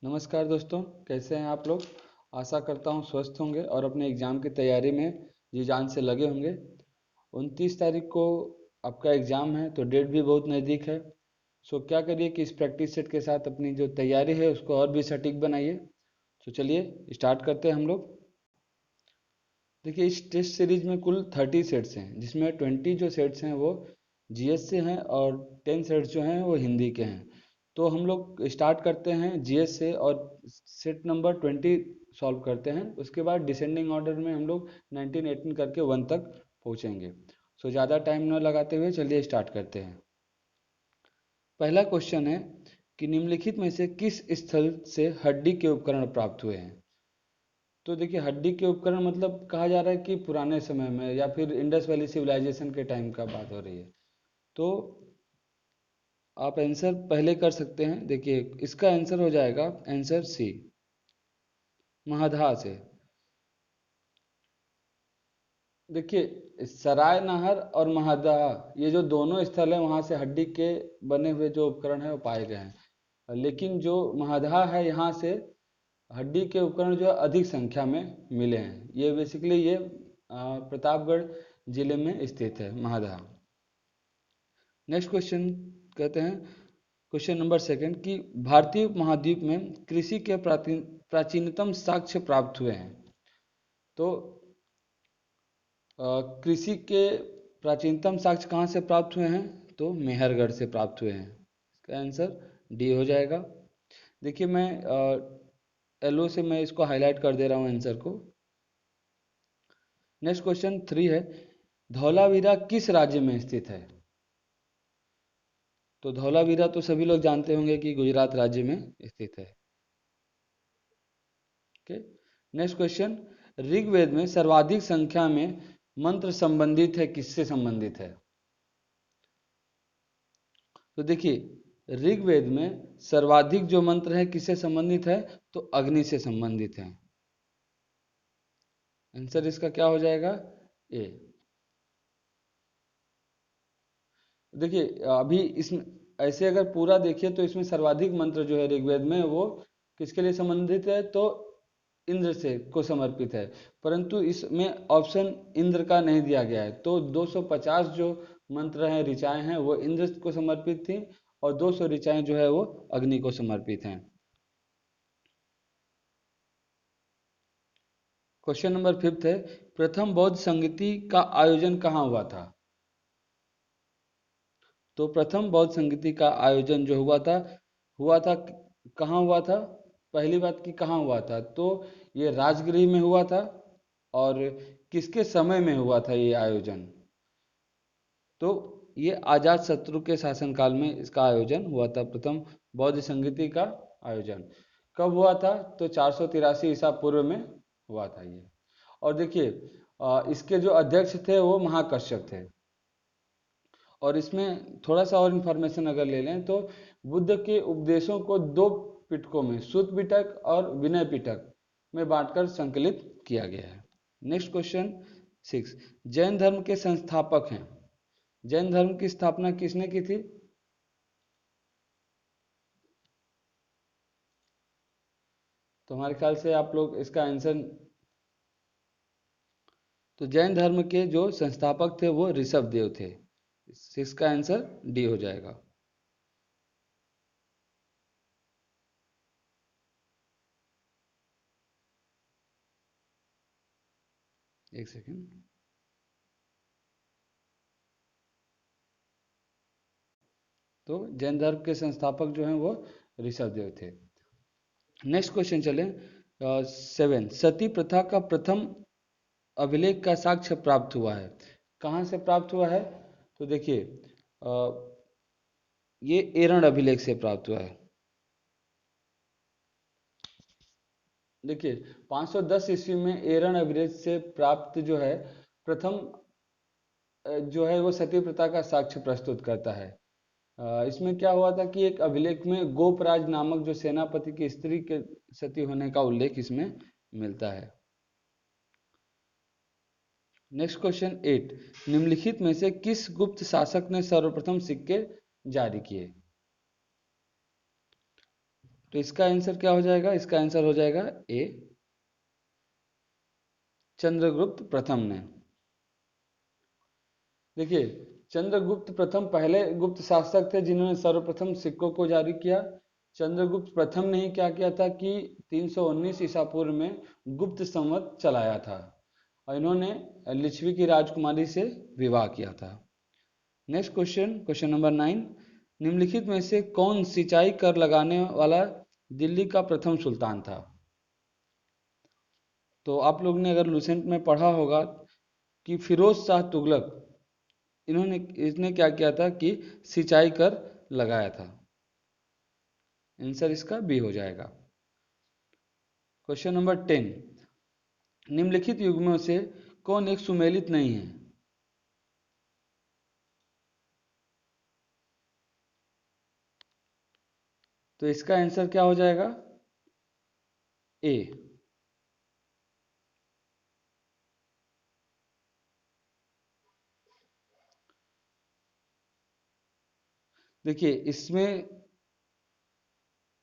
नमस्कार दोस्तों, कैसे हैं आप लोग। आशा करता हूं स्वस्थ होंगे और अपने एग्ज़ाम की तैयारी में जी जान से लगे होंगे। 29 तारीख को आपका एग्ज़ाम है तो डेट भी बहुत नज़दीक है। सो क्या करिए कि इस प्रैक्टिस सेट के साथ अपनी जो तैयारी है उसको और भी सटीक बनाइए। तो चलिए स्टार्ट करते हैं हम लोग। देखिए, इस टेस्ट सीरीज में कुल 30 सेट्स हैं, जिसमें 20 जो सेट्स हैं वो जीएस से हैं और 10 सेट्स जो हैं वो हिंदी के हैं। तो हम लोग स्टार्ट करते हैं जीएस से और सेट नंबर 20 सॉल्व करते हैं। उसके बाद डिसेंडिंग ऑर्डर में हम लोग 19 18 करके 1 तक पहुँचेंगे। सो ज़्यादा टाइम न लगाते हुए चलिए स्टार्ट करते हैं। पहला क्वेश्चन है कि निम्नलिखित में से किस स्थल से हड्डी के उपकरण प्राप्त हुए हैं। तो देखिए, हड्डी के उपकरण मतलब कहा जा रहा है कि पुराने समय में या फिर इंडस वैली सिविलाइजेशन के टाइम का बात हो रही है। तो आप आंसर पहले कर सकते हैं। देखिए, इसका आंसर हो जाएगा आंसर सी, महाधा से। देखिए, सराय नहर और महादा, ये जो दोनों स्थल हैं वहाँ से हड्डी के बने हुए जो उपकरण हैं वो पाए गए हैं। लेकिन जो महादा है यहाँ से हड्डी के उपकरण जो है अधिक संख्या में मिले हैं। ये बेसिकली ये प्रतापगढ़ जिले में स्थित है महादा। नेक्स्ट क्वेश्चन कहते हैं, क्वेश्चन नंबर सेकंड कि भारतीय उपमहाद्वीप में कृषि के प्राचीनतम साक्ष्य प्राप्त हुए हैं। तो कृषि के प्राचीनतम साक्ष्य कहाँ से प्राप्त हुए हैं, तो मेहरगढ़ से प्राप्त हुए हैं। इसका आंसर डी हो जाएगा। देखिए, मैं येलो से मैं इसको हाईलाइट कर दे रहा हूँ आंसर को। नेक्स्ट क्वेश्चन 3 है, धौलावीरा किस राज्य में स्थित है। तो धौलावीरा तो सभी लोग जानते होंगे कि गुजरात राज्य में स्थित है। ओके। नेक्स्ट क्वेश्चन, ऋग्वेद में सर्वाधिक संख्या में मंत्र संबंधित है, किससे संबंधित है। तो देखिए, ऋग्वेद में सर्वाधिक जो मंत्र है किससे संबंधित है, तो अग्नि से संबंधित है। आंसर इसका क्या हो जाएगा, ए। देखिए, अभी इसमें ऐसे अगर पूरा देखिए तो इसमें सर्वाधिक मंत्र जो है ऋग्वेद में वो किसके लिए संबंधित है, तो इंद्र से को समर्पित है। परंतु इसमें ऑप्शन इंद्र का नहीं दिया गया है। तो 250 जो मंत्र हैं, ऋचाएं हैं, वो इंद्र को समर्पित थी और 200 ऋचाएं जो है वो अग्नि को समर्पित हैं। क्वेश्चन नंबर 5 है, प्रथम बौद्ध संगीति का आयोजन कहाँ हुआ था। तो प्रथम बौद्ध संगीति का आयोजन जो हुआ था कहाँ हुआ था। पहली बात कि कहाँ हुआ था, तो ये राजगृह में हुआ था। और किसके समय में हुआ था ये आयोजन, तो ये अजात शत्रु के शासनकाल में इसका आयोजन हुआ था। प्रथम बौद्ध संगीति का आयोजन कब हुआ था, तो 483 ईसा पूर्व में हुआ था ये। और देखिए, इसके जो अध्यक्ष थे वो महाकश्यप थे। और इसमें थोड़ा सा और इन्फॉर्मेशन अगर ले लें तो बुद्ध के उपदेशों को दो पिटकों में, सुत पिटक और विनय पिटक में बांटकर संकलित किया गया है। नेक्स्ट क्वेश्चन 6, जैन धर्म के संस्थापक हैं। जैन धर्म की स्थापना किसने की थी। तो हमारे ख्याल से आप लोग इसका आंसर, तो जैन धर्म के जो संस्थापक थे वो ऋषभ देव थे। इसका आंसर डी हो जाएगा। एक सेकेंड। तो जैन धर्म के संस्थापक जो हैं वो ऋषभ देव थे। नेक्स्ट क्वेश्चन चलें, 7, सती प्रथा का प्रथम अभिलेख का साक्ष्य प्राप्त हुआ है। कहाँ से प्राप्त हुआ है, तो देखिए, ये एरण अभिलेख से प्राप्त हुआ है। देखिए, 510 ईस्वी में एरण अभिलेख से प्राप्त जो है प्रथम जो है वो सती प्रथा का साक्ष्य प्रस्तुत करता है। इसमें क्या हुआ था कि एक अभिलेख में गोपराज नामक जो सेनापति की स्त्री के सती होने का उल्लेख इसमें मिलता है। नेक्स्ट क्वेश्चन 8, निम्नलिखित में से किस गुप्त शासक ने सर्वप्रथम सिक्के जारी किए। तो इसका आंसर क्या हो जाएगा? इसका आंसर हो जाएगा ए, चंद्रगुप्त प्रथम ने। देखिए, चंद्रगुप्त प्रथम पहले गुप्त शासक थे जिन्होंने सर्वप्रथम सिक्कों को जारी किया। चंद्रगुप्त प्रथम ने ही क्या किया था कि 319 ईसा पूर्व में गुप्त संवत चलाया था और इन्होंने लिच्छवी की राजकुमारी से विवाह किया था। नेक्स्ट क्वेश्चन, क्वेश्चन नंबर 9, निम्नलिखित में से कौन सिंचाई कर लगाने वाला दिल्ली का प्रथम सुल्तान था? तो आप लोग ने अगर लूसेंट में पढ़ा होगा कि फिरोज शाह तुगलक, इसने क्या किया था कि सिंचाई कर लगाया था। आंसर इसका बी हो जाएगा। क्वेश्चन नंबर 10, निम्नलिखित युग्मों से कौन एक सुमेलित नहीं है? तो इसका आंसर क्या हो जाएगा? ए। देखिए, इसमें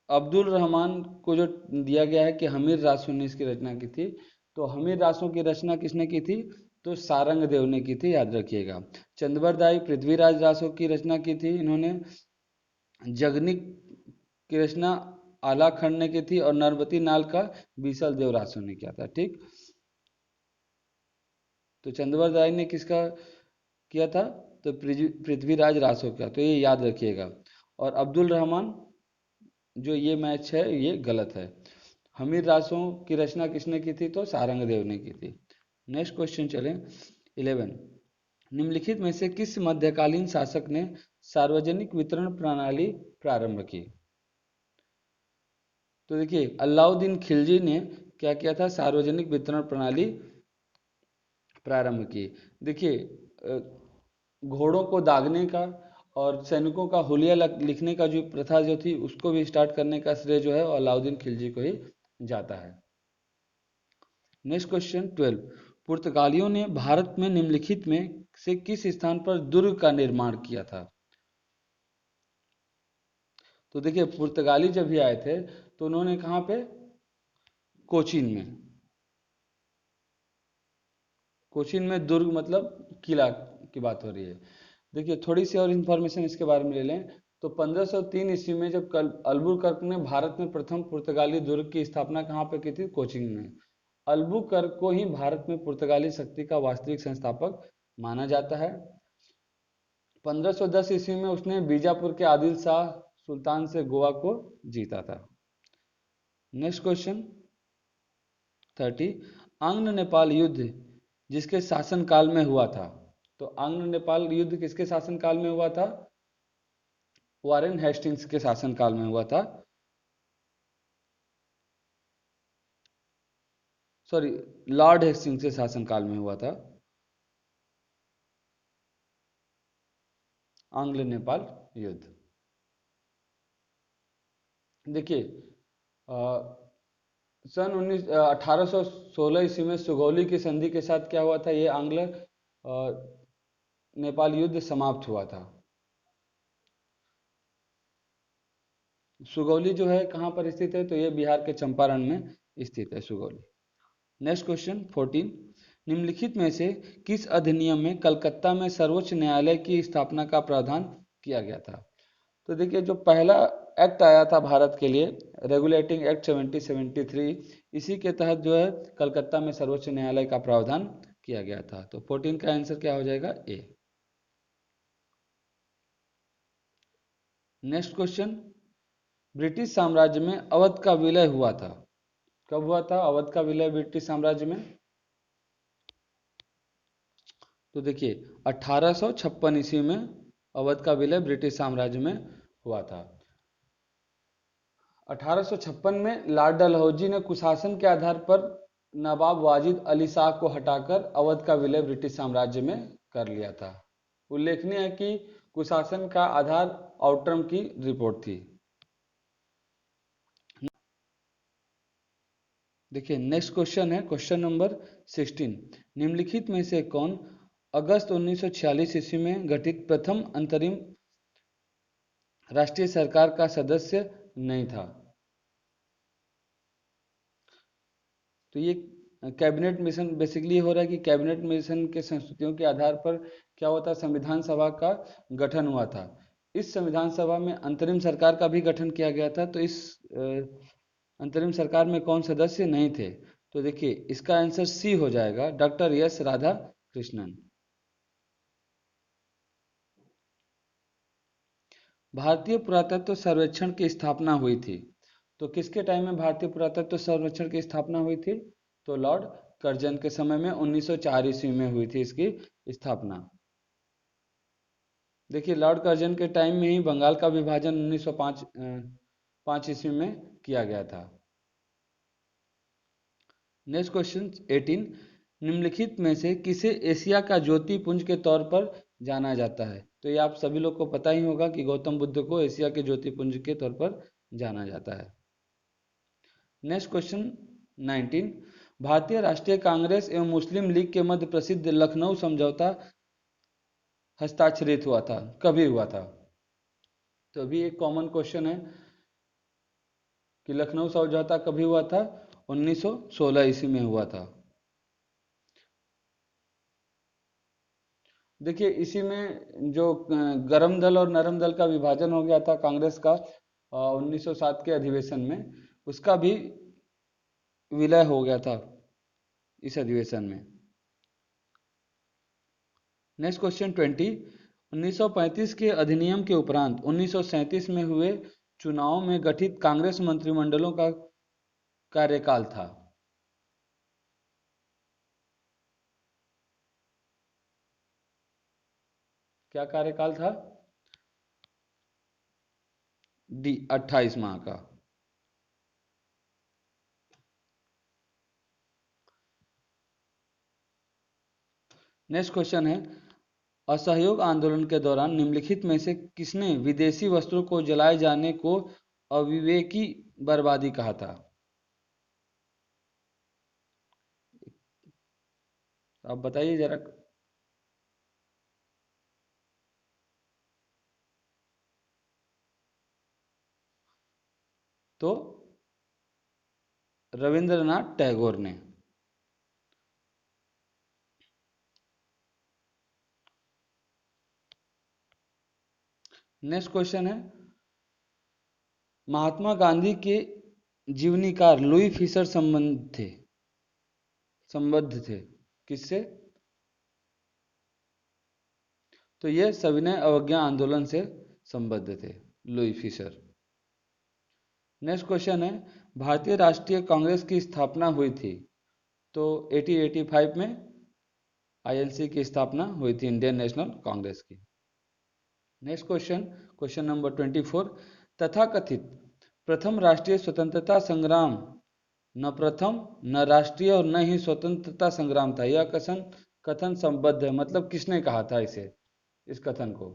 अब्दुल रहमान को जो दिया गया है कि हमीर रासो ने इसकी रचना की थी, तो हमीर रासो की रचना किसने की थी? तो सारंग देव ने की थी, याद रखिएगा। चंद्रबरदाई पृथ्वीराज रासो की रचना की थी इन्होंने। जगनिक की रचना आलाखंड ने की थी और नरबती नाल का बीसल देव रासो ने किया था। ठीक, तो चंद्रबरदाई ने किसका किया था? तो पृथ्वीराज रासो का, तो ये याद रखिएगा। और अब्दुल रहमान, जो ये मैच है ये गलत है। हमीर रासों की रचना किसने की थी? तो सारंगदेव ने की थी। नेक्स्ट क्वेश्चन चलें, 11, निम्नलिखित में से किस मध्यकालीन शासक ने सार्वजनिक वितरण प्रणाली प्रारंभ की? तो देखिए, अलाउद्दीन खिलजी ने क्या किया था? सार्वजनिक वितरण प्रणाली प्रारंभ की। देखिए, घोड़ों को दागने का और सैनिकों का हुलिया लिखने का जो प्रथा जो थी उसको भी स्टार्ट करने का श्रेय जो है अलाउद्दीन खिलजी को ही जाता है। नेक्स्ट क्वेश्चन 12, पुर्तगालियों ने भारत में निम्नलिखित में से किस स्थान पर दुर्ग का निर्माण किया था? तो देखिए, पुर्तगाली जब भी आए थे तो उन्होंने कहाँ पे? कोचीन में। कोचीन में दुर्ग मतलब किला की बात हो रही है। देखिए, थोड़ी सी और इंफॉर्मेशन इसके बारे में ले लें तो 1503 ईस्वी में जब अल्बुकर्क ने भारत में प्रथम पुर्तगाली दुर्ग की स्थापना कहाँ पे की थी? कोचीन में। अल्बुकर्क को ही भारत में पुर्तगाली शक्ति का वास्तविक संस्थापक माना जाता है। 1510 ईस्वी में उसने बीजापुर के आदिल शाह सुल्तान से गोवा को जीता था। नेक्स्ट क्वेश्चन 30, आंग्ल नेपाल युद्ध जिसके शासनकाल में हुआ था, तो आंग्ल नेपाल युद्ध किसके शासनकाल में हुआ था? वारेन हेस्टिंग्स के शासनकाल में हुआ था। सॉरी, लॉर्ड हेस्टिंग्स के शासनकाल में हुआ था आंग्ल नेपाल युद्ध। देखिए, सन 1816 ईस्वी में सुगौली की संधि के साथ क्या हुआ था? ये आंग्ल नेपाल युद्ध समाप्त हुआ था। सुगौली जो है कहाँ पर स्थित है? तो ये बिहार के चंपारण में स्थित है सुगौली। नेक्स्ट क्वेश्चन 14, निम्नलिखित में से किस अधिनियम में कलकत्ता में सर्वोच्च न्यायालय की स्थापना का प्रावधान किया गया था? तो देखिए, जो पहला एक्ट आया था भारत के लिए, रेगुलेटिंग एक्ट 1773, इसी के तहत जो है कलकत्ता में सर्वोच्च न्यायालय का प्रावधान किया गया था। तो 14 का आंसर क्या हो जाएगा? ए। नेक्स्ट क्वेश्चन, ब्रिटिश साम्राज्य में अवध का विलय हुआ था, कब हुआ था अवध का विलय ब्रिटिश साम्राज्य में? तो देखिए, 1856 ईस्वी में अवध का विलय ब्रिटिश साम्राज्य में हुआ था। 1856 में लॉर्ड डलहौजी ने कुशासन के आधार पर नवाब वाजिद अली शाह को हटाकर अवध का विलय ब्रिटिश साम्राज्य में कर लिया था। उल्लेखनीय है कि कुशासन का आधार आउटरम की रिपोर्ट थी। देखिए, नेक्स्ट क्वेश्चन है क्वेश्चन नंबर 16, निम्नलिखित में से कौन अगस्त 1946 ईस्वी में गठित प्रथम अंतरिम राष्ट्रीय सरकार का सदस्य नहीं था? तो ये कैबिनेट मिशन बेसिकली हो रहा है कि कैबिनेट मिशन के संस्तुतियों के आधार पर क्या होता है, संविधान सभा का गठन हुआ था। इस संविधान सभा में अंतरिम सरकार का भी गठन किया गया था। तो इस अंतरिम सरकार में कौन सदस्य नहीं थे? तो देखिए इसका आंसर सी हो जाएगा, डॉक्टर एस राधा कृष्णन। भारतीय पुरातत्व सर्वेक्षण की स्थापना हुई थी। तो किसके टाइम में भारतीय पुरातत्व सर्वेक्षण की स्थापना हुई थी? तो लॉर्ड कर्जन के समय में 1904 ईस्वी में हुई थी इसकी स्थापना। देखिए लॉर्ड कर्जन के टाइम में ही बंगाल का विभाजन 1905 ईस्वी में किया गया था। नेक्स्ट क्वेश्चन 18, निम्नलिखित में से किसे एशिया का ज्योतिपुंज के तौर पर जाना जाता है? तो ये आप सभी लोग को पता ही होगा कि गौतम बुद्ध को एशिया के ज्योतिपुंज के तौर पर जाना जाता है। नेक्स्ट क्वेश्चन 19, भारतीय राष्ट्रीय कांग्रेस एवं मुस्लिम लीग के मध्य प्रसिद्ध लखनऊ समझौता हस्ताक्षरित हुआ था, कभी हुआ था? तो अभी एक कॉमन क्वेश्चन है कि लखनऊ समझौता कभी हुआ था? 1916 ईस्वी में हुआ था। देखिए इसी में जो गरम दल और नरम दल का विभाजन हो गया था कांग्रेस का 1907 के अधिवेशन में, उसका भी विलय हो गया था इस अधिवेशन में। नेक्स्ट क्वेश्चन 20, 1935 के अधिनियम के उपरांत 1937 में हुए चुनाव में गठित कांग्रेस मंत्रिमंडलों का कार्यकाल था। क्या कार्यकाल था? डी 28 माह का। नेक्स्ट क्वेश्चन है, असहयोग आंदोलन के दौरान निम्नलिखित में से किसने विदेशी वस्त्रों को जलाए जाने को अविवेकी बर्बादी कहा था? आप बताइए जरा। तो रविंद्रनाथ टैगोर ने। नेक्स्ट क्वेश्चन है, महात्मा गांधी के जीवनीकार लुई फिशर संबद्ध थे किससे? तो ये सविनय अवज्ञा आंदोलन से संबद्ध थे लुई फिशर। नेक्स्ट क्वेश्चन है, भारतीय राष्ट्रीय कांग्रेस की स्थापना हुई थी। तो 1885 में आईएनसी की स्थापना हुई थी, इंडियन नेशनल कांग्रेस की। नेक्स्ट क्वेश्चन, क्वेश्चन नंबर 24, तथाकथित प्रथम राष्ट्रीय स्वतंत्रता संग्राम न प्रथम न राष्ट्रीय और न ही स्वतंत्रता संग्राम था, यह कथन कथन संबद्ध है, मतलब किसने कहा था इसे, इस कथन को?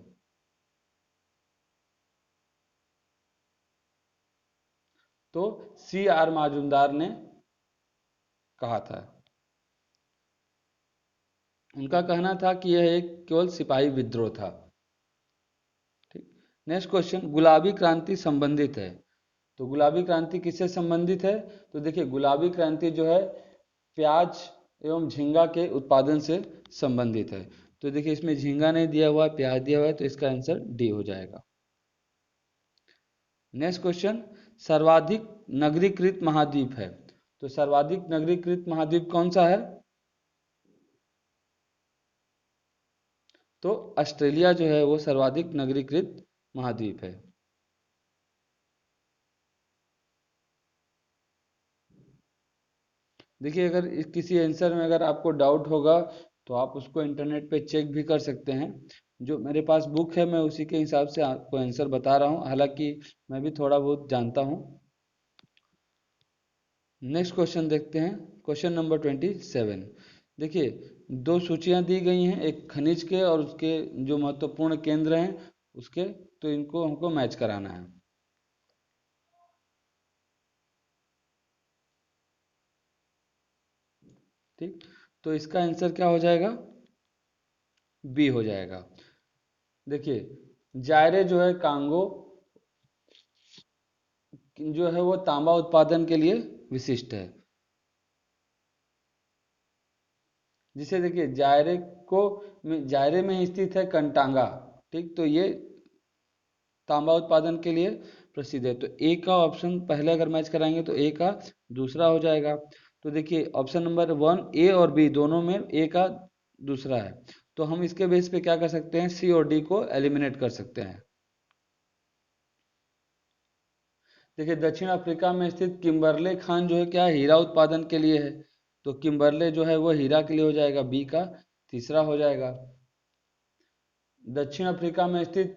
तो सी आर माजुमदार ने कहा था। उनका कहना था कि यह एक केवल सिपाही विद्रोह था। ठीक। नेक्स्ट क्वेश्चन, गुलाबी क्रांति संबंधित है। तो गुलाबी क्रांति किससे संबंधित है? तो देखिए गुलाबी क्रांति जो है प्याज एवं झींगा के उत्पादन से संबंधित है। तो देखिए इसमें झींगा नहीं दिया हुआ, प्याज दिया हुआ है, तो इसका आंसर डी हो जाएगा। नेक्स्ट क्वेश्चन, सर्वाधिक नगरीकृत महाद्वीप है। तो सर्वाधिक नगरीकृत महाद्वीप कौन सा है? तो ऑस्ट्रेलिया जो है वो सर्वाधिक नगरीकृत महाद्वीप है। देखिए अगर किसी आंसर में अगर आपको डाउट होगा तो आप उसको इंटरनेट पे चेक भी कर सकते हैं। जो मेरे पास बुक है मैं उसी के हिसाब से आपको आंसर बता रहा हूँ, हालांकि मैं भी थोड़ा बहुत जानता हूँ। नेक्स्ट क्वेश्चन देखते हैं, क्वेश्चन नंबर 27। देखिए दो सूचियां दी गई हैं, एक खनिज के और उसके जो महत्वपूर्ण केंद्र हैं उसके, तो इनको हमको मैच कराना है। ठीक, तो इसका आंसर क्या हो जाएगा? बी हो जाएगा। देखिए जायरे जो है कांगो जो है वो तांबा उत्पादन के लिए विशिष्ट है। जिसे देखिए जायरे में स्थित है कंटांगा। ठीक, तो ये तांबा उत्पादन के लिए प्रसिद्ध है। तो ए का ऑप्शन पहले अगर मैच कराएंगे तो ए का दूसरा हो जाएगा। तो देखिए ऑप्शन नंबर 1 ए और बी दोनों में ए का दूसरा है, तो हम इसके बेस पे क्या कर सकते हैं, सी और डी को एलिमिनेट कर सकते हैं। देखिए दक्षिण अफ्रीका में स्थित किम्बरले खान जो है क्या है, हीरा उत्पादन के लिए है। तो किम्बरले जो है वो हीरा के लिए हो जाएगा, बी का तीसरा हो जाएगा। दक्षिण अफ्रीका में स्थित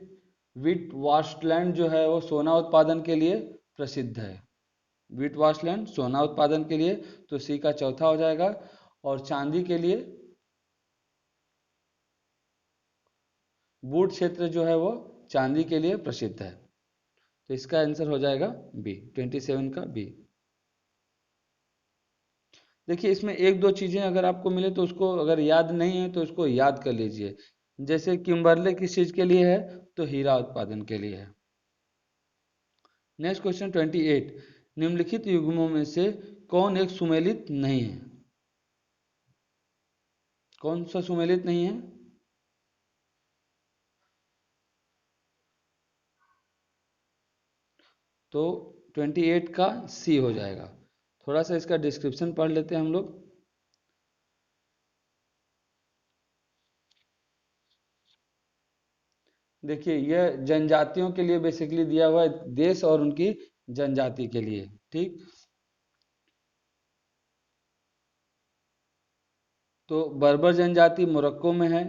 विट वाशलैंड जो है वो सोना उत्पादन के लिए प्रसिद्ध है। विट वाशलैंड सोना उत्पादन के लिए, तो सी का चौथा हो जाएगा। और चांदी के लिए बूट क्षेत्र जो है वो चांदी के लिए प्रसिद्ध है। तो इसका आंसर हो जाएगा बी, 27 का बी। देखिए इसमें एक दो चीजें अगर आपको मिले तो उसको, अगर याद नहीं है तो उसको याद कर लीजिए। जैसे किम्बरले किस चीज के लिए है, तो हीरा उत्पादन के लिए है। नेक्स्ट क्वेश्चन 28, निम्नलिखित युग्मों में से कौन एक सुमेलित नहीं है। कौन सा सुमेलित नहीं है, तो 28 का सी हो जाएगा। थोड़ा सा इसका डिस्क्रिप्शन पढ़ लेते हैं हम लोग। देखिए यह जनजातियों के लिए बेसिकली दिया हुआ है, देश और उनकी जनजाति के लिए। ठीक, तो बर्बर जनजाति मोरक्को में है,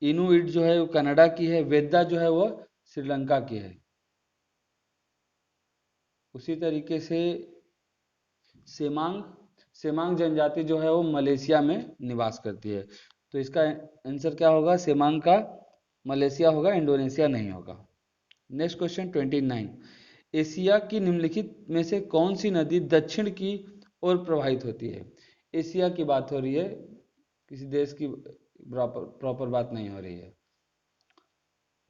इनुइट जो है वो कनाडा की है, वेदा जो है वो श्रीलंका की है। उसी तरीके से सेमांग सेमांग जनजाति जो है वो मलेशिया में निवास करती है। तो इसका आंसर क्या होगा, सेमांग का मलेशिया होगा, इंडोनेशिया नहीं होगा। नेक्स्ट क्वेश्चन 29, एशिया की निम्नलिखित में से कौन सी नदी दक्षिण की ओर प्रवाहित होती है। एशिया की बात हो रही है, किसी देश की प्रॉपर प्रॉपर बात नहीं हो रही है।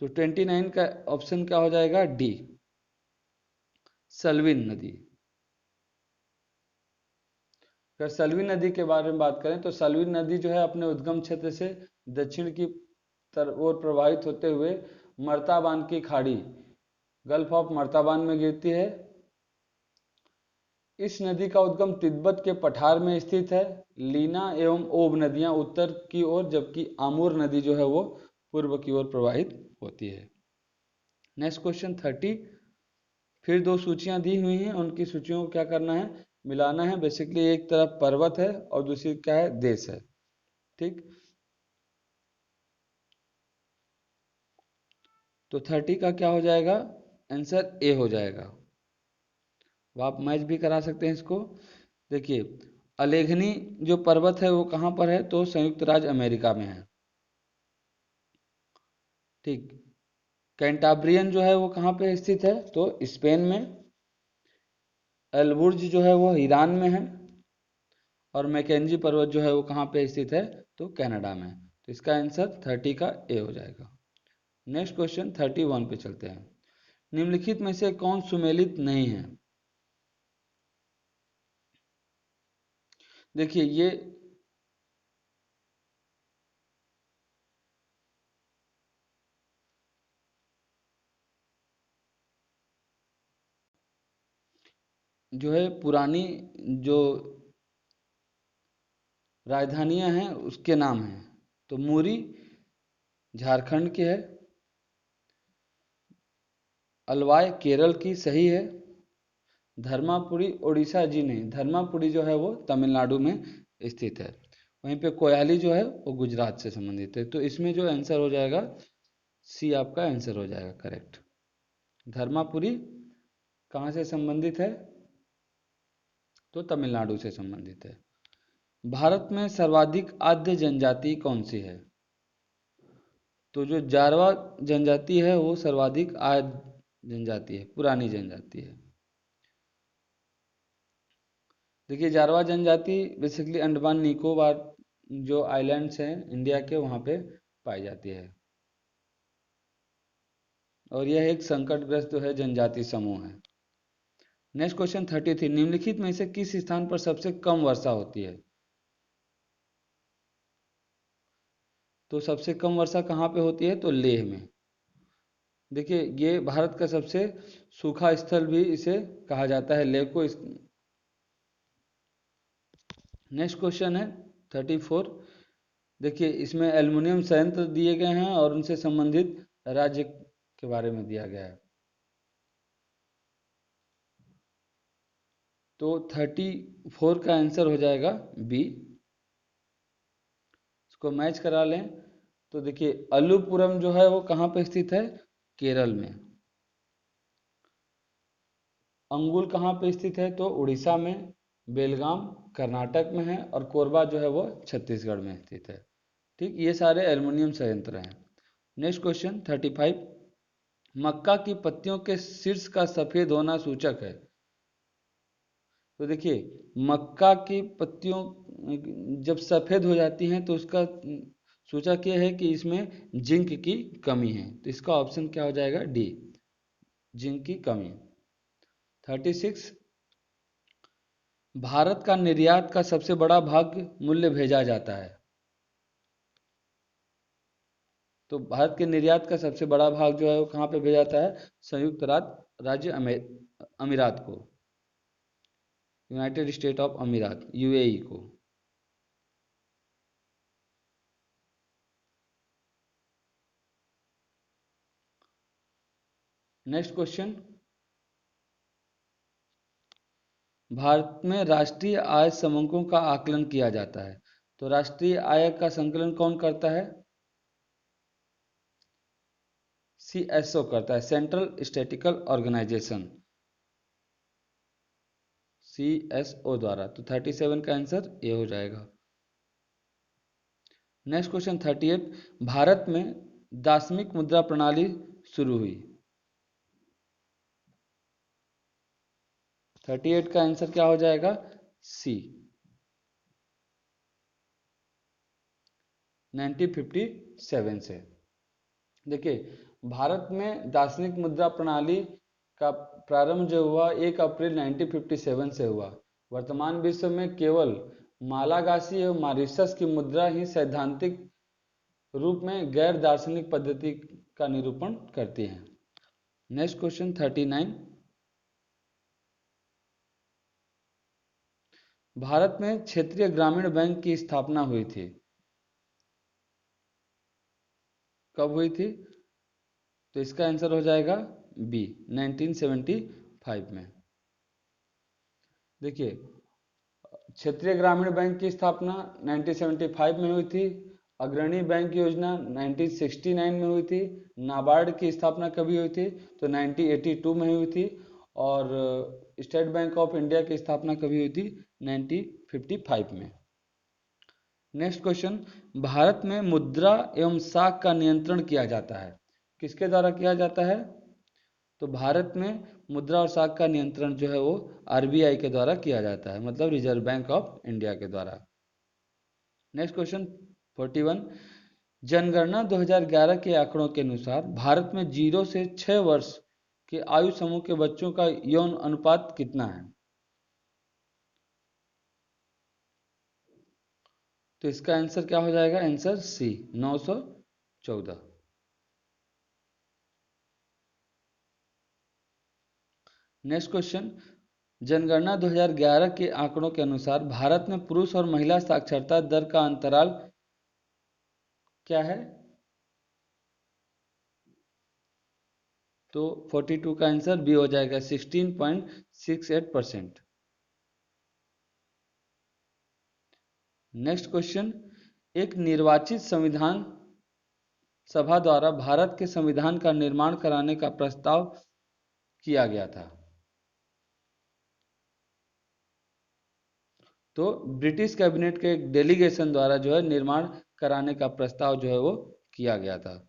तो 29 का ऑप्शन क्या हो जाएगा, डी, सल्विन नदी। अगर सल्विन नदी के बारे में बात करें तो सल्विन नदी जो है अपने उद्गम क्षेत्र से दक्षिण की ओर प्रवाहित होते हुए मर्ताबान की खाड़ी, गल्फ ऑफ मर्ताबान में गिरती है। इस नदी का उद्गम तिब्बत के पठार में स्थित है। लीना एवं ओब नदियां उत्तर की ओर, जबकि आमूर नदी जो है वो पूर्व की ओर प्रवाहित होती है। नेक्स्ट क्वेश्चन 30, फिर दो सूचियां दी हुई हैं, उनकी सूचियों को क्या करना है, मिलाना है। बेसिकली एक तरफ पर्वत है और दूसरी क्या है, देश है। ठीक, तो 30 का क्या हो जाएगा, आंसर ए हो जाएगा। आप मैच भी करा सकते हैं इसको। देखिए अलेघनी जो पर्वत है वो कहाँ पर है, तो संयुक्त राज्य अमेरिका में है। ठीक, कैंटाब्रियन जो है वो कहाँ पे स्थित है, तो स्पेन में। एलबुर्ज जो है वो ईरान में है। और मैकेंजी पर्वत जो है वो कहाँ पे स्थित है, तो कनाडा में। तो इसका आंसर 30 का ए हो जाएगा। नेक्स्ट क्वेश्चन 31 पे चलते हैं, निम्नलिखित में से कौन सुमेलित नहीं है। देखिए ये जो है पुरानी जो राजधानियां हैं उसके नाम हैं। तो मुरी झारखंड की है, अलवाय केरल की सही है, धर्मापुरी उड़ीसा जी नहीं, धर्मापुरी जो है वो तमिलनाडु में स्थित है। वहीं पे कोयाली जो है वो गुजरात से संबंधित है। तो इसमें जो आंसर हो जाएगा, सी आपका आंसर हो जाएगा करेक्ट। धर्मापुरी कहाँ से संबंधित है, तो तमिलनाडु से संबंधित है। भारत में सर्वाधिक आद्य जनजाति कौन सी है, तो जो जारवा जनजाति है वो सर्वाधिक आद्य जनजाति है, पुरानी जनजाति है। देखिए जारवा जनजाति बेसिकली अंडमान निकोबार जो आइलैंड्स हैं इंडिया के, वहाँ पे पाई जाती है। और यह एक संकटग्रस्त जो है जनजाति समूह है। नेक्स्ट क्वेश्चन 33, निम्नलिखित में से किस स्थान पर सबसे कम वर्षा होती है। तो सबसे कम वर्षा कहाँ पे होती है? तो लेह में। देखिए ये भारत का सबसे सूखा स्थल भी इसे कहा जाता है, लेह को। नेक्स्ट क्वेश्चन है 34। देखिए इसमें एल्युमिनियम संयंत्र दिए गए हैं और उनसे संबंधित राज्य के बारे में दिया गया है। तो 34 का आंसर हो जाएगा बी। इसको मैच करा लें तो देखिए अलुपुरम जो है वो कहाँ पे स्थित है? केरल में। अंगुल कहाँ पे स्थित है? तो उड़ीसा में। बेलगाम कर्नाटक में है और कोरबा जो है वो छत्तीसगढ़ में स्थित है। ठीक, ये सारे एल्युमिनियम संयंत्र हैं। Next question 35। मक्का की पत्तियों के शीर्ष का सफेद होना सूचक है। तो देखिए मक्का की पत्तियों जब सफेद हो जाती हैं तो उसका सूचक यह है कि इसमें जिंक की कमी है। तो इसका ऑप्शन क्या हो जाएगा? डी, जिंक की कमी। 36। भारत का निर्यात का सबसे बड़ा भाग मूल्य भेजा जाता है। तो भारत के निर्यात का सबसे बड़ा भाग जो है वो कहाँ पे भेजा जाता है? संयुक्त राज्य अमीरात को, United State of Emirates, UAE को। Next question. भारत में राष्ट्रीय आय समूहों का आकलन किया जाता है। तो राष्ट्रीय आय का संकलन कौन करता है? सीएसओ करता है, सेंट्रल स्टैटिस्टिकल ऑर्गेनाइजेशन, सीएसओ द्वारा। तो 37 का आंसर ये हो जाएगा। Next question 38। भारत में दार्शनिक मुद्रा प्रणाली शुरू हुई। 38 का आंसर क्या हो जाएगा? सी, 1957 से। देखिए भारत में दार्शनिक मुद्रा प्रणाली का प्रारंभ जो हुआ 1 अप्रैल 1957 से हुआ। वर्तमान विश्व में केवल मालागासी एवं मॉरिशस की मुद्रा ही सैद्धांतिक रूप में गैर दार्शनिक पद्धति का निरूपण करती हैं। Next question 39। भारत में क्षेत्रीय ग्रामीण बैंक की स्थापना हुई थी। कब हुई थी? तो इसका आंसर हो जाएगा बी, 1975 में। देखिए क्षेत्रीय ग्रामीण बैंक की स्थापना 1975 में हुई थी। अग्रणी बैंक योजना 1969 में हुई थी। नाबार्ड की स्थापना कभी हुई थी? तो 1982 में हुई थी। और स्टेट बैंक ऑफ इंडिया की स्थापना कभी हुई थी? 1955 में। Next question. भारत में मुद्रा एवं साख का नियंत्रण किया जाता है, किसके द्वारा किया जाता है? तो भारत में मुद्रा और साख का नियंत्रण जो है वो आरबीआई के द्वारा किया जाता है, मतलब रिजर्व बैंक ऑफ इंडिया के द्वारा। Next question 41। जनगणना 2011 के आंकड़ों के अनुसार भारत में 0 से 6 वर्ष के आयु समूह के बच्चों का यौन अनुपात कितना है? तो इसका आंसर क्या हो जाएगा? Answer C, 914। Next question. जनगणना 2011 के आंकड़ों के अनुसार भारत में पुरुष और महिला साक्षरता दर का अंतराल क्या है? तो 42 का आंसर बी हो जाएगा, 16.68%। Next question. एक निर्वाचित संविधान सभा द्वारा भारत के संविधान का निर्माण कराने का प्रस्ताव किया गया था। तो ब्रिटिश कैबिनेट के एक डेलीगेशन द्वारा जो है निर्माण कराने का प्रस्ताव जो है वो किया गया था।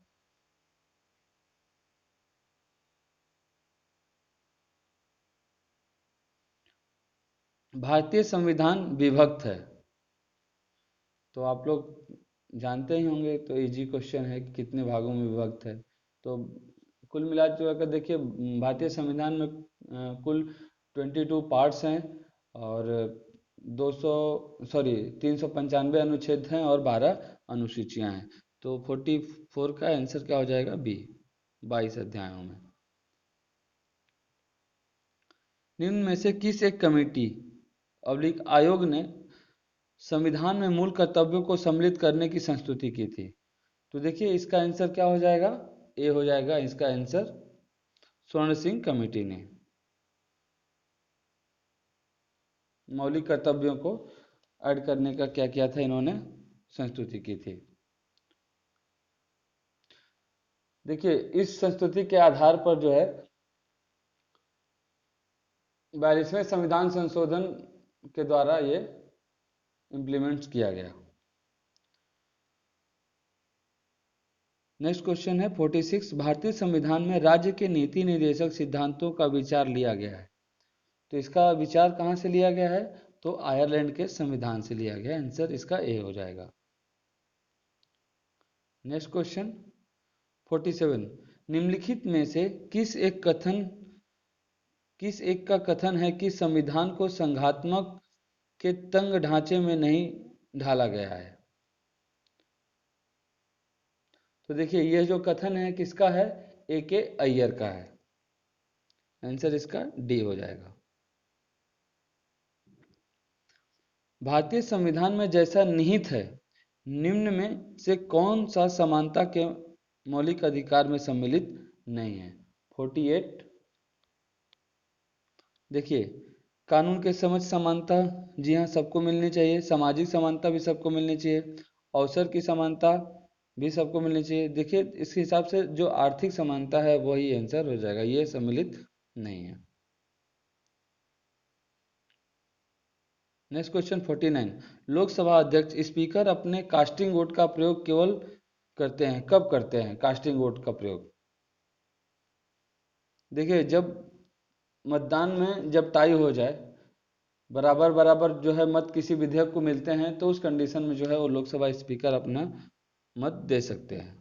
भारतीय संविधान विभक्त है। तो आप लोग जानते ही होंगे, तो इजी क्वेश्चन है कि कितने भागों में विभक्त है। तो कुल मिला जुला कर देखिए भारतीय संविधान में कुल 22 पार्ट्स हैं और 200 सॉरी 395 अनुच्छेद हैं और 12 अनुसूचियां हैं। तो 44 का आंसर क्या हो जाएगा? बी, 22 अध्यायों में। निम्न में से किस एक कमेटी अब्लिक आयोग ने संविधान में मूल कर्तव्यों को सम्मिलित करने की संस्तुति की थी? तो देखिए इसका आंसर क्या हो जाएगा? ए हो जाएगा इसका आंसर। स्वर्ण सिंह कमेटी ने मौलिक कर्तव्यों को ऐड करने का क्या किया था? इन्होंने संस्तुति की थी। देखिए इस संस्तुति के आधार पर जो है 42वें संविधान संशोधन के द्वारा ये इम्प्लीमेंट किया गया। नेक्स्ट क्वेश्चन है 46। भारतीय संविधान में राज्य के नीति निर्देशक सिद्धांतों का विचार लिया गया है। तो इसका विचार कहाँ से लिया गया है? तो आयरलैंड के संविधान से लिया गया। आंसर इसका ए हो जाएगा। Next question 47। निम्नलिखित में से किस एक का कथन है कि संविधान को संघात्मक के तंग ढांचे में नहीं ढाला गया है? तो देखिए यह जो कथन है किसका है? ए के अय्यर का है। आंसर इसका डी हो जाएगा। भारतीय संविधान में जैसा निहित है निम्न में से कौन सा समानता के मौलिक अधिकार में सम्मिलित नहीं है? 48। देखिए कानून के समझ समानता, जी हाँ सबको मिलनी चाहिए। सामाजिक समानता भी सबको मिलनी चाहिए। अवसर की समानता भी सबको मिलनी चाहिए। देखिए इस हिसाब से जो आर्थिक समानता है वही आंसर हो जाएगा, ये सम्मिलित नहीं है। Next question 49। लोकसभा अध्यक्ष स्पीकर अपने कास्टिंग वोट का प्रयोग केवल करते हैं, कब करते हैं कास्टिंग वोट का प्रयोग? देखिए जब मतदान में जब टाई हो जाए, बराबर बराबर जो है मत किसी विधेयक को मिलते हैं, तो उस कंडीशन में जो है वो लोकसभा स्पीकर अपना मत दे सकते हैं।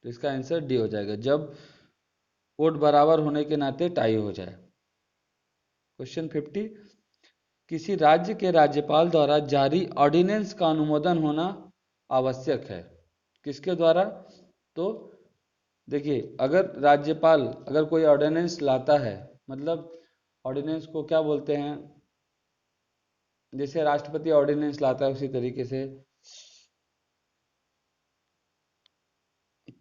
तो इसका आंसर डी हो जाएगा, जब वोट बराबर होने के नाते टाई हो जाए। क्वेश्चन 50। किसी राज्य के राज्यपाल द्वारा जारी ऑर्डिनेंस का अनुमोदन होना आवश्यक है, किसके द्वारा? तो देखिए अगर कोई ऑर्डिनेंस लाता है, मतलब ऑर्डिनेंस को क्या बोलते हैं, जैसे राष्ट्रपति ऑर्डिनेंस लाता है उसी तरीके से,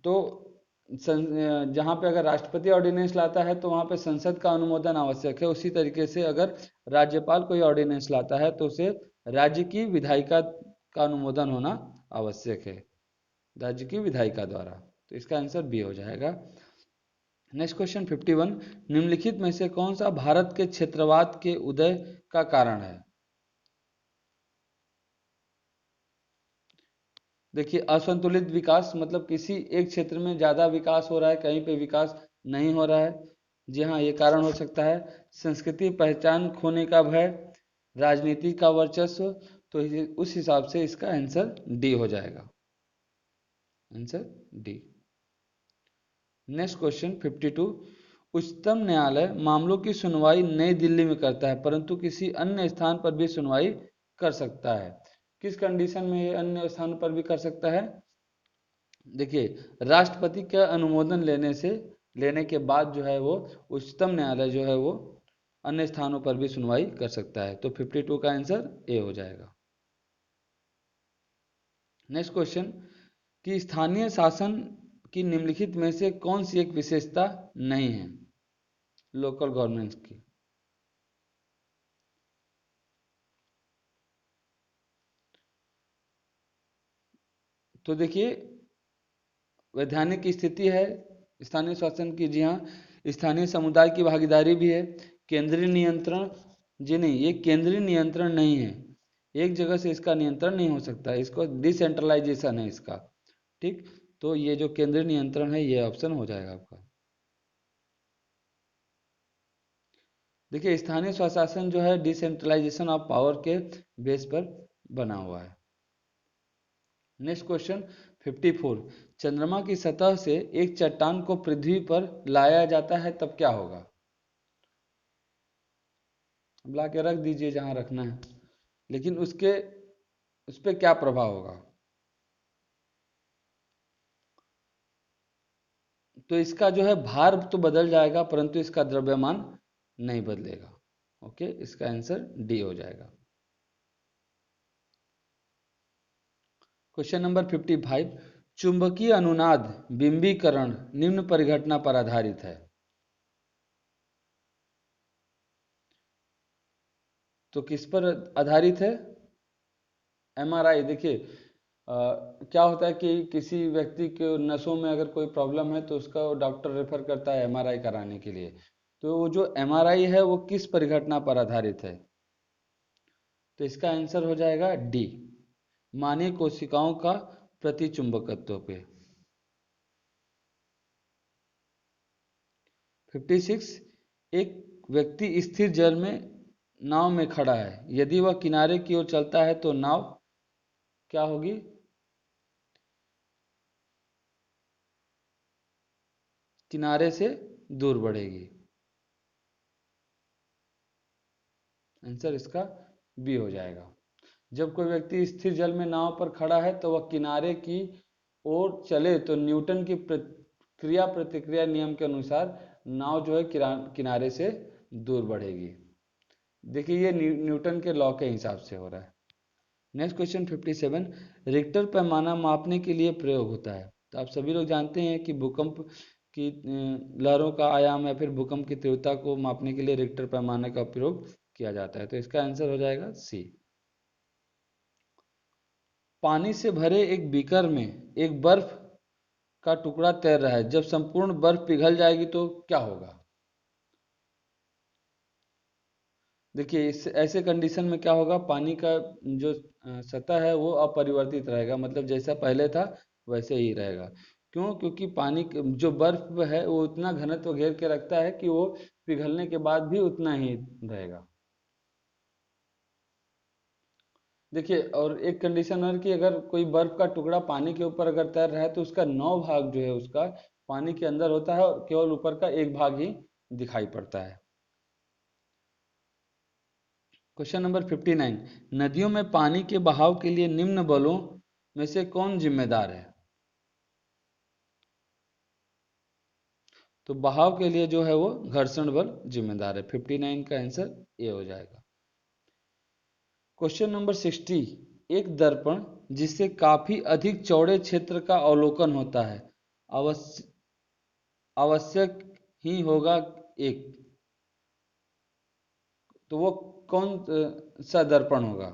तो जहाँ पे अगर राष्ट्रपति ऑर्डिनेंस लाता है तो वहाँ पे संसद का अनुमोदन आवश्यक है। उसी तरीके से अगर राज्यपाल कोई ऑर्डिनेंस लाता है तो उसे राज्य की विधायिका का अनुमोदन होना आवश्यक है, राज्य की विधायिका द्वारा। तो इसका आंसर बी हो जाएगा। Next question 51। निम्नलिखित में से कौन सा भारत के क्षेत्रवाद के उदय का कारण है? देखिए असंतुलित विकास, मतलब किसी एक क्षेत्र में ज़्यादा विकास हो रहा है, कहीं पे विकास नहीं हो रहा है। जी हाँ ये कारण हो सकता है। संस्कृति पहचान खोने का भय, राजनीति का वर्चस्व, तो उस हिसाब से इसका आंसर डी हो जाएगा। Answer D. Next question 52। उच्चतम न्यायालय मामलों की सुनवाई नई दिल्ली में करता है परंतु किसी अन्य स्थान पर भी सुनवाई कर सकता है। किस कंडीशन में ये अन्य स्थान पर भी कर सकता है? देखिए राष्ट्रपति का अनुमोदन लेने के बाद जो है वो उच्चतम न्यायालय जो है वो अन्य स्थानों पर भी सुनवाई कर सकता है। तो 52 का आंसर ए हो जाएगा। नेक्स्ट क्वेश्चन कि स्थानीय शासन की निम्नलिखित में से कौन सी एक विशेषता नहीं है लोकल गवर्नमेंट की? तो देखिए वैधानिक स्थिति है स्थानीय शासन की, जी हाँ। स्थानीय समुदाय की भागीदारी भी है। केंद्रीय नियंत्रण, जी नहीं ये केंद्रीय नियंत्रण नहीं है, एक जगह से इसका नियंत्रण नहीं हो सकता, इसको डिसेंट्रलाइजेशन है इसका। ठीक, तो ये जो केंद्रीय नियंत्रण है ये ऑप्शन हो जाएगा आपका। देखिए स्थानीय स्वशासन जो है डिसेंट्रलाइजेशन ऑफ पावर के बेस पर बना हुआ है। Next question 54। चंद्रमा की सतह से एक चट्टान को पृथ्वी पर लाया जाता है तब क्या होगा? ला के रख दीजिए जहां रखना है, लेकिन उस पर क्या प्रभाव होगा? तो इसका जो है भार तो बदल जाएगा परंतु इसका द्रव्यमान नहीं बदलेगा। ओके, इसका आंसर डी हो जाएगा। क्वेश्चन नंबर 55, चुंबकीय अनुनाद बिंबीकरण निम्न परिघटना पर आधारित है। तो किस पर आधारित है? एमआरआई। देखिए क्या होता है कि किसी व्यक्ति के नसों में अगर कोई प्रॉब्लम है तो उसका डॉक्टर रेफर करता है एमआरआई कराने के लिए। तो वो जो एमआरआई है वो किस परिघटना पर आधारित है? तो इसका आंसर हो जाएगा डी, मानवीय कोशिकाओं का प्रतिचुंबकत्व पे। 56, एक व्यक्ति स्थिर जल में नाव में खड़ा है, यदि वह किनारे की ओर चलता है तो नाव क्या होगी? किनारे से दूर बढ़ेगी। आंसर इसका बी हो जाएगा। जब कोई व्यक्ति स्थिर जल में नाव पर खड़ा है तो वह किनारे की ओर चले तो न्यूटन की क्रिया प्रतिक्रिया नियम के अनुसार नाव जो है किनारे से दूर बढ़ेगी। देखिए ये न्यूटन के लॉ के हिसाब से हो रहा है। नेक्स्ट क्वेश्चन 57, रिक्टर पैमाना मापने के लिए प्रयोग होता है। तो आप सभी लोग जानते हैं कि भूकंप की लहरों का आयाम या फिर भूकंप की तीव्रता को मापने के लिए रिक्टर पैमाने का प्रयोग किया जाता है। तो इसका आंसर हो जाएगा सी। पानी से भरे एक बीकर में एक बर्फ का टुकड़ा तैर रहा है, जब संपूर्ण बर्फ पिघल जाएगी तो क्या होगा? देखिए इस ऐसे कंडीशन में क्या होगा, पानी का जो सतह है वो अपरिवर्तित रहेगा, मतलब जैसा पहले था वैसे ही रहेगा। क्यों? क्योंकि पानी जो बर्फ है वो उतना घनत्व घेर के रखता है कि वो पिघलने के बाद भी उतना ही रहेगा। देखिए और एक कंडीशन है कि अगर कोई बर्फ का टुकड़ा पानी के ऊपर अगर तैर रहा है तो उसका 9 भाग जो है उसका पानी के अंदर होता है और केवल ऊपर का एक भाग ही दिखाई पड़ता है। क्वेश्चन नंबर 59, नदियों में पानी के बहाव के लिए निम्न बलों में से कौन जिम्मेदार है? तो बहाव के लिए जो है वो घर्षण बल जिम्मेदार है। 59 का आंसर ए हो जाएगा। क्वेश्चन नंबर 60, एक दर्पण जिससे काफी अधिक चौड़े क्षेत्र का अवलोकन होता है, आवश्यक आवश्यक ही होगा एक, तो वो कौन सा दर्पण होगा?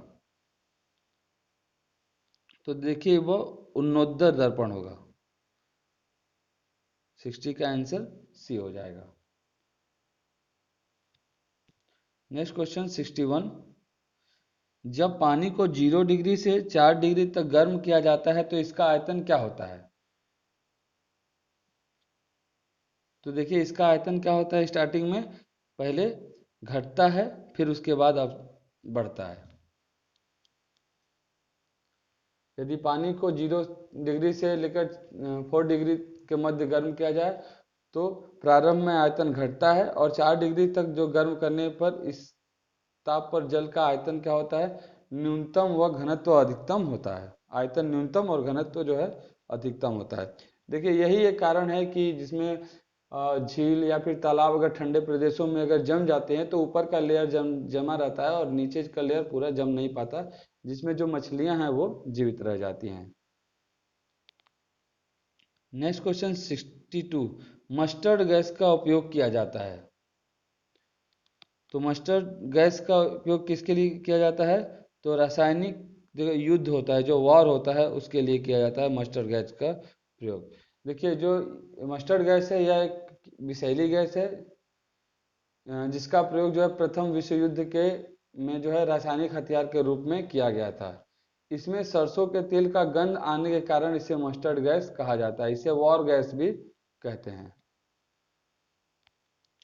तो देखिए वो उन्नोदर दर्पण होगा। 60 का आंसर सी हो जाएगा। नेक्स्ट क्वेश्चन 61, जब पानी को 0 डिग्री से 4 डिग्री तक गर्म किया जाता है तो इसका आयतन क्या होता है? तो देखिए इसका आयतन क्या होता है, स्टार्टिंग में पहले घटता है फिर उसके बाद अब बढ़ता है। यदि पानी को 0 डिग्री से लेकर 4 डिग्री के मध्य गर्म किया जाए तो प्रारंभ में आयतन घटता है और 4 डिग्री तक जो गर्म करने पर इस ताप पर जल का आयतन क्या होता है, न्यूनतम व घनत्व अधिकतम होता है। आयतन न्यूनतम और घनत्व जो है अधिकतम होता है। देखिए यही एक कारण है कि जिसमें झील या फिर तालाब अगर ठंडे प्रदेशों में अगर जम जाते हैं तो ऊपर का लेयर जमा रहता है और नीचे का लेयर पूरा जम नहीं पाता, जिसमें जो मछलियां हैं वो जीवित रह जाती हैं। नेक्स्ट क्वेश्चन 62, मस्टर्ड गैस का उपयोग किया जाता है। तो मस्टर्ड गैस का उपयोग किसके लिए किया जाता है? तो रासायनिक जो युद्ध होता है, जो वॉर होता है, उसके लिए किया जाता है मस्टर्ड गैस का प्रयोग। देखिए जो मस्टर्ड गैस है यह एक विषैली गैस है जिसका प्रयोग जो है प्रथम विश्व युद्ध के में जो है रासायनिक हथियार के रूप में किया गया था। इसमें सरसों के तेल का गंध आने के कारण इसे मस्टर्ड गैस कहा जाता है, इसे वॉर गैस भी कहते हैं।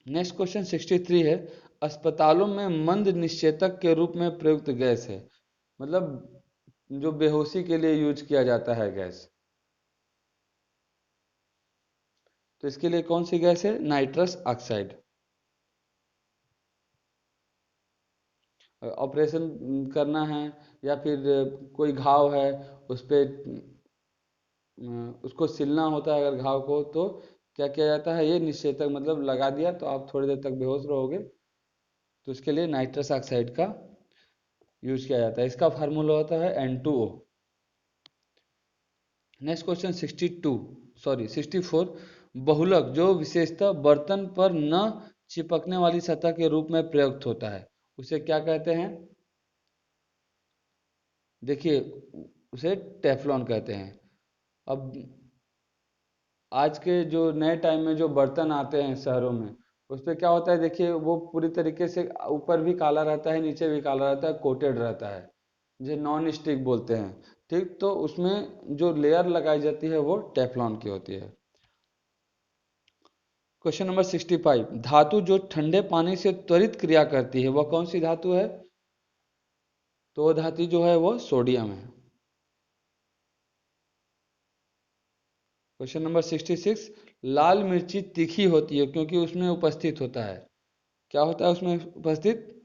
नेक्स्ट क्वेश्चन 63 है, अस्पतालों में मंद निश्चेतक के रूप में प्रयुक्त गैस है, मतलब जो बेहोशी के लिए यूज किया जाता है गैस, तो इसके लिए कौन सी गैस है? Nitrous oxide. ऑपरेशन करना है या फिर कोई घाव है उस पर उसको सिलना होता है अगर घाव को, तो क्या किया जाता है, ये निषेचक मतलब लगा दिया तो आप थोड़ी देर तक बेहोश रहोगे, तो उसके लिए नाइट्रस ऑक्साइड का यूज किया जाता है। इसका फार्मूला होता है N2O। नेक्स्ट क्वेश्चन 64 बहुलक जो विशेषतः बर्तन पर न चिपकने वाली सतह के रूप में प्रयुक्त होता है, उसे क्या कहते हैं? देखिए, उसे टेफ्लॉन कहते हैं। अब आज के जो नए टाइम में जो बर्तन आते हैं शहरों में, उस पर क्या होता है, देखिए वो पूरी तरीके से ऊपर भी काला रहता है, नीचे भी काला रहता है, कोटेड रहता है, जो नॉन स्टिक बोलते हैं। ठीक, तो उसमें जो लेयर लगाई जाती है वो टेफ्लॉन की होती है। क्वेश्चन नंबर 65, धातु जो ठंडे पानी से त्वरित क्रिया करती है वह कौन सी धातु है? तो वो धातु जो है वो सोडियम है। क्वेश्चन नंबर 66, लाल मिर्ची तीखी होती है क्योंकि उसमें उपस्थित होता है, क्या होता है उसमें उपस्थित?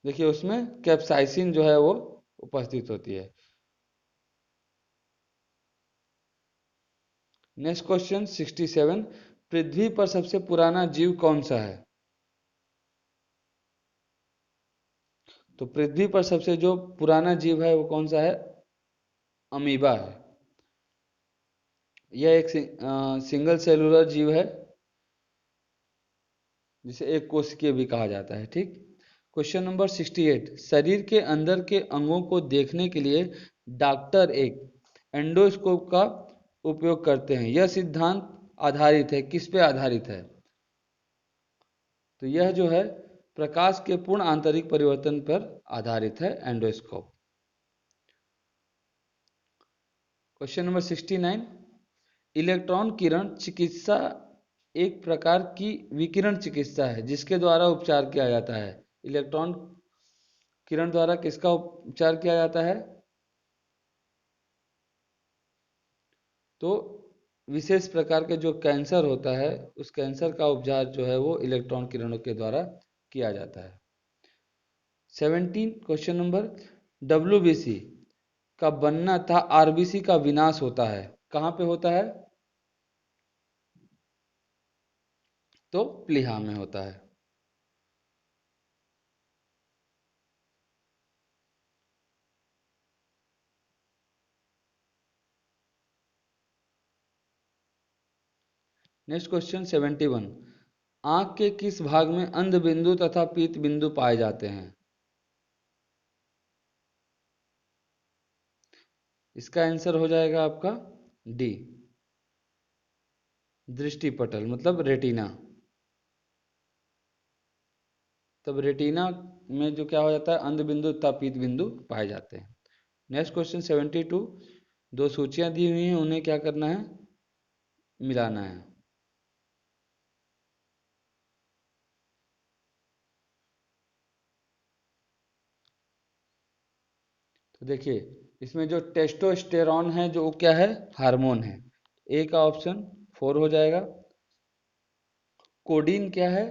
देखिए, उसमें कैप्साइसिन जो है वो उपस्थित होती है। नेक्स्ट क्वेश्चन 67, पृथ्वी पर सबसे पुराना जीव कौन सा है? तो पृथ्वी पर सबसे जो पुराना जीव है वो कौन सा है? अमीबा है। यह एक सिंगल सेलुलर जीव है, जिसे एक कोशिकीय भी कहा जाता है। ठीक। क्वेश्चन नंबर 68, शरीर के अंदर के अंगों को देखने के लिए डॉक्टर एक एंडोस्कोप का उपयोग करते हैं, यह सिद्धांत आधारित है, किस पे आधारित है? तो यह जो है प्रकाश के पूर्ण आंतरिक परिवर्तन पर आधारित है एंडोस्कोप। क्वेश्चन नंबर 69, इलेक्ट्रॉन किरण चिकित्सा एक प्रकार की विकिरण चिकित्सा है जिसके द्वारा उपचार किया जाता है। इलेक्ट्रॉन किरण द्वारा किसका उपचार किया जाता है? तो विशेष प्रकार के जो कैंसर होता है उस कैंसर का उपचार जो है वो इलेक्ट्रॉन किरणों के द्वारा किया जाता है। 17 क्वेश्चन नंबर, WBC का बनना था RBC का विनाश होता है, कहाँ पे होता है? तो प्लीहा में होता है। नेक्स्ट क्वेश्चन 71, आंख के किस भाग में अंध बिंदु तथा पीत बिंदु पाए जाते हैं? इसका आंसर हो जाएगा आपका डी, दृष्टि पटल मतलब रेटिना। तब रेटिना में जो क्या हो जाता है, अंध बिंदु तथा पीत बिंदु पाए जाते हैं। नेक्स्ट क्वेश्चन 72, दो सूचियां दी हुई हैं, उन्हें क्या करना है? मिलाना है। तो देखिए, इसमें जो टेस्टोस्टेरॉन है जो क्या है, हार्मोन है, ए का ऑप्शन 4 हो जाएगा। कोडीन क्या है?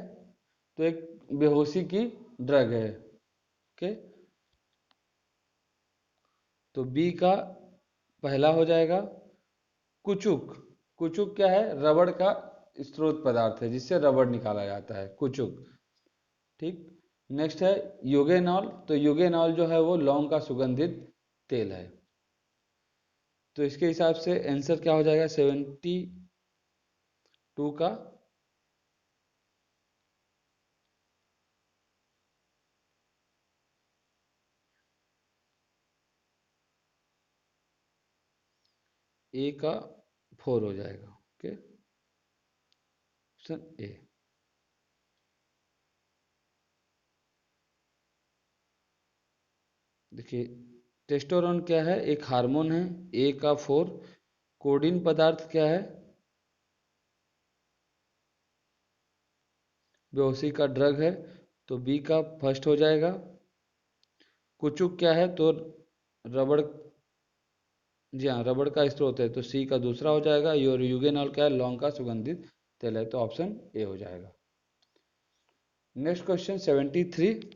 तो एक बेहोशी की ड्रग है। ओके, तो बी का पहला हो जाएगा। कुचुक, कुचुक क्या है? रबड़ का स्रोत पदार्थ है जिससे रबड़ निकाला जाता है, कुचुक। ठीक। नेक्स्ट है यूगेनॉल, तो यूगेनॉल जो है वो लौंग का सुगंधित तेल है। तो इसके हिसाब से आंसर क्या हो जाएगा 72 का? ए का 4 हो जाएगा। Okay, option A. देखिए, टेस्टोरॉन क्या है? एक हार्मोन है, ए का 4। कोडिन पदार्थ क्या है? बेहोशी का ड्रग है, तो बी का फर्स्ट हो जाएगा। कुचुक क्या है? तो रबड़, जी हाँ, रबड़ का स्रोत है, तो सी का दूसरा हो जाएगा। और यूगेनॉल क्या है? लौंग का सुगंधित तेल है, तो ऑप्शन ए हो जाएगा। नेक्स्ट क्वेश्चन 73,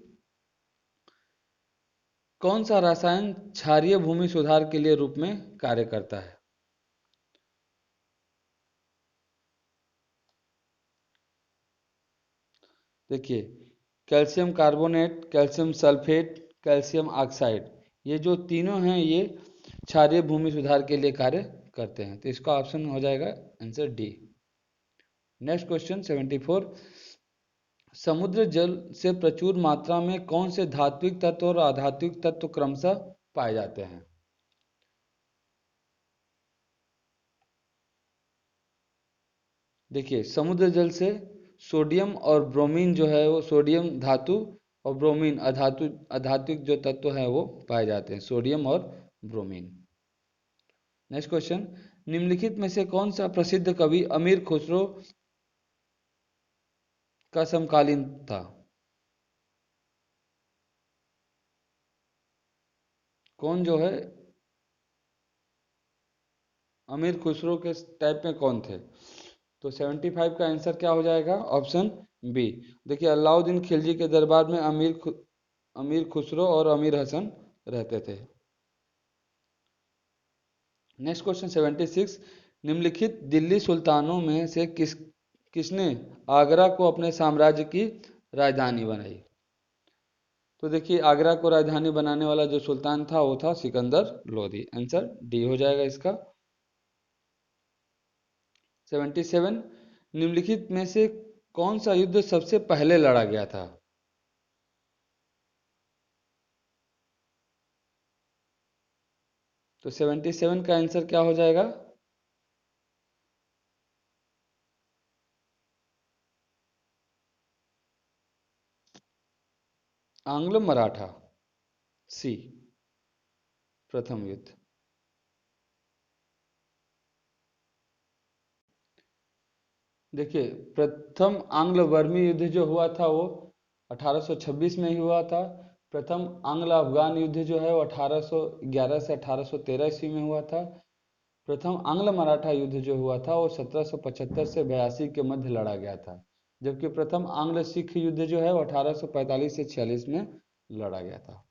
कौन सा रसायन क्षारीय भूमि सुधार के लिए रूप में कार्य करता है? देखिए, calcium carbonate, calcium sulphate, calcium oxide, ये जो तीनों हैं ये क्षारीय भूमि सुधार के लिए कार्य करते हैं। तो इसका ऑप्शन हो जाएगा आंसर डी। Next question 74। समुद्र जल से प्रचुर मात्रा में कौन से धात्विक तत्व और अधात्विक तत्व क्रमशः पाए जाते हैं? देखिए, समुद्र जल से सोडियम और ब्रोमीन जो है वो, सोडियम धातु और ब्रोमीन अधात्विक जो तत्व है वो पाए जाते हैं, सोडियम और ब्रोमीन। नेक्स्ट क्वेश्चन, निम्नलिखित में से कौन सा प्रसिद्ध कवि अमीर खुसरो का समकालीन था? कौन जो है अमीर खुसरो के टाइप में कौन थे? तो 75 का आंसर क्या हो जाएगा? Option B. देखिए, अलाउद्दीन खिलजी के दरबार में अमीर खुसरो और अमीर हसन रहते थे। Next question 76। निम्नलिखित दिल्ली सुल्तानों में से किसने आगरा को अपने साम्राज्य की राजधानी बनाई? तो देखिए, आगरा को राजधानी बनाने वाला जो सुल्तान था वो था सिकंदर लोधी। आंसर डी हो जाएगा इसका। 77। निम्नलिखित में से कौन सा युद्ध सबसे पहले लड़ा गया था? तो 77 का आंसर क्या हो जाएगा? आंग्ल मराठा, सी, प्रथम युद्ध। देखिए, प्रथम आंग्ल बर्मी युद्ध जो हुआ था वो 1826 में ही हुआ था। प्रथम आंग्ल अफगान युद्ध जो है वो 1811 से 1813 ईस्वी में हुआ था। प्रथम आंग्ल मराठा युद्ध जो हुआ था वो 1775 से 82 के मध्य लड़ा गया था। जबकि प्रथम आंग्ल सिख युद्ध जो है वो 1845 से 46 में लड़ा गया था।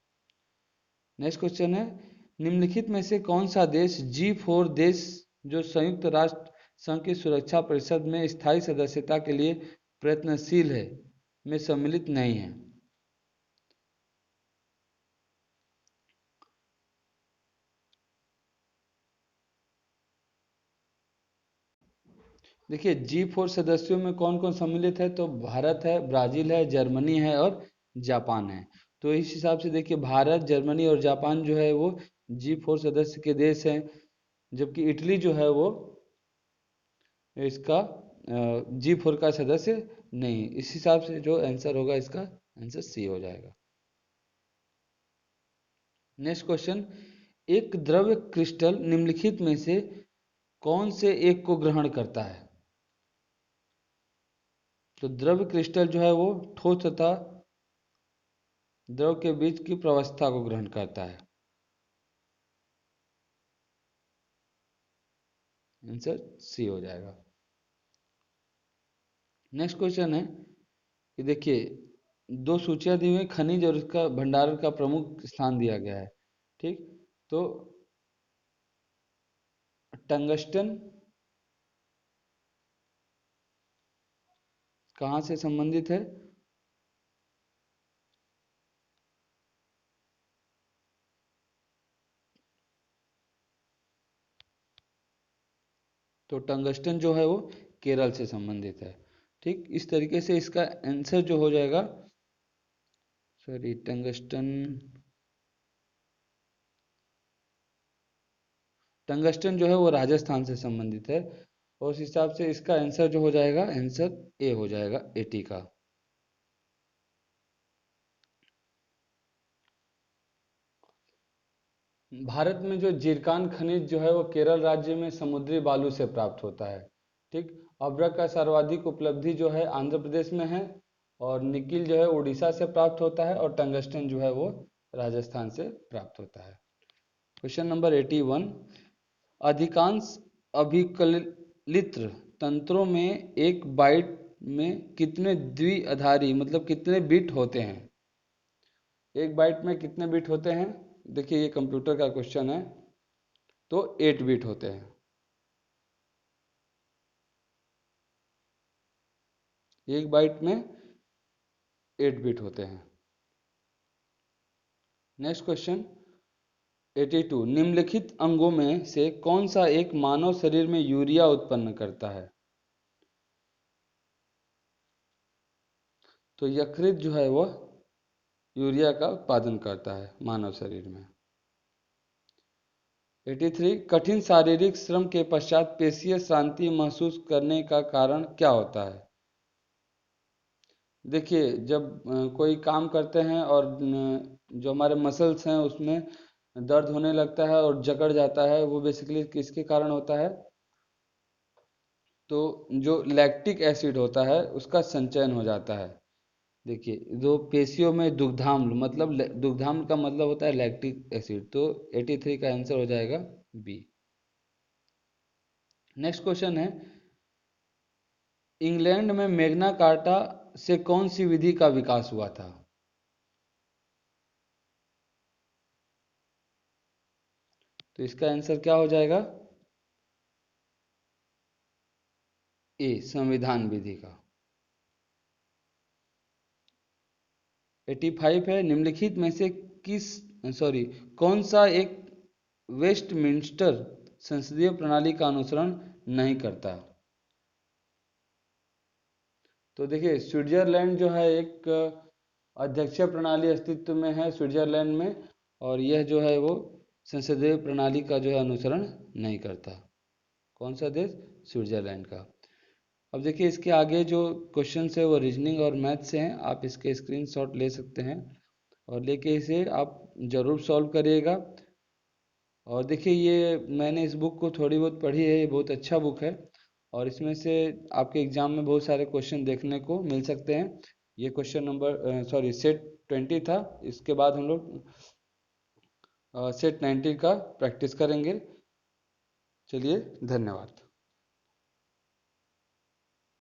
नेक्स्ट क्वेश्चन है, निम्नलिखित में से कौन सा देश G4 देश जो संयुक्त राष्ट्र संघ की सुरक्षा परिषद में स्थायी सदस्यता के लिए प्रयत्नशील है में सम्मिलित नहीं है? देखिए, G4 सदस्यों में कौन कौन सम्मिलित है? तो भारत है, ब्राजील है, जर्मनी है और जापान है। तो इस हिसाब से देखिए, भारत, जर्मनी और जापान जो है वो G4 सदस्य के देश हैं। जबकि इटली जो है वो इसका G4 का सदस्य नहीं। इस हिसाब से जो आंसर होगा इसका आंसर सी हो जाएगा। नेक्स्ट क्वेश्चन, एक द्रव क्रिस्टल निम्नलिखित में से कौन से एक को ग्रहण करता है? तो द्रव क्रिस्टल जो है वो ठोस तथा द्रव के बीच की प्रावस्था को ग्रहण करता है। आंसर सी हो जाएगा। नेक्स्ट क्वेश्चन है कि देखिए, दो सूचियां दी हुई खनिज और उसका भंडारण का प्रमुख स्थान दिया गया है। ठीक, तो टंगस्टन कहाँ से संबंधित है? तो टंगस्टन जो है वो केरल से संबंधित है। ठीक, इस तरीके से इसका आंसर जो हो जाएगा, सॉरी, टंगस्टन जो है वो राजस्थान से संबंधित है। और उस हिसाब से इसका आंसर जो हो जाएगा, आंसर ए हो जाएगा, 80 का। भारत में जो जीरकान खनिज जो है वो केरल राज्य में समुद्री बालू से प्राप्त होता है। ठीक, अभ्रक का सर्वाधिक उपलब्धि जो है आंध्र प्रदेश में है, और निकिल जो है उड़ीसा से प्राप्त होता है, और टंगस्टन जो है वो राजस्थान से प्राप्त होता है। Question number 81। अधिकांश अभिकलित तंत्रों में एक बाइट में कितने द्विआधारी मतलब कितने बिट होते हैं? एक बाइट में कितने बिट होते हैं? देखिए ये कंप्यूटर का क्वेश्चन है, तो 8 बिट होते हैं। एक बाइट में 8 बिट होते हैं। नेक्स्ट क्वेश्चन 82, निम्नलिखित अंगों में से कौन सा एक मानव शरीर में यूरिया उत्पन्न करता है? तो यकृत जो है वह यूरिया का उत्पादन करता है मानव शरीर में। 83, कठिन शारीरिक श्रम के पश्चात पेशीय श्रांति महसूस करने का कारण क्या होता है? देखिए जब कोई काम करते हैं और जो हमारे मसल्स हैं उसमें दर्द होने लगता है और जकड़ जाता है, वो बेसिकली किसके कारण होता है? तो जो लैक्टिक एसिड होता है उसका संचयन हो जाता है। देखिए जो पेशियों में दुग्धाम्ल, मतलब दुग्धाम्ल का मतलब होता है लैक्टिक एसिड, तो 83 का आंसर हो जाएगा बी। नेक्स्ट क्वेश्चन है, इंग्लैंड में मैग्ना कार्टा से कौन सी विधि का विकास हुआ था? तो इसका आंसर क्या हो जाएगा? ए, संविधान विधि का। 85 है, निम्नलिखित में से किस सॉरी कौन सा एक वेस्टमिंस्टर संसदीय प्रणाली का अनुसरण नहीं करता? तो देखिए स्विट्जरलैंड जो है एक अध्यक्षीय प्रणाली अस्तित्व में है स्विट्जरलैंड में, और यह जो है वो संसदीय प्रणाली का जो है अनुसरण नहीं करता। कौन सा देश? स्विट्जरलैंड का। अब देखिए इसके आगे जो क्वेश्चन है वो रीजनिंग और मैथ से हैं, आप इसके स्क्रीनशॉट ले सकते हैं और लेके इसे आप ज़रूर सॉल्व करिएगा। और देखिए ये मैंने इस बुक को थोड़ी बहुत पढ़ी है, ये बहुत अच्छा बुक है और इसमें से आपके एग्जाम में बहुत सारे क्वेश्चन देखने को मिल सकते हैं। ये क्वेश्चन नंबर सेट 20 था, इसके बाद हम लोग सेट 19 का प्रैक्टिस करेंगे। चलिए धन्यवाद।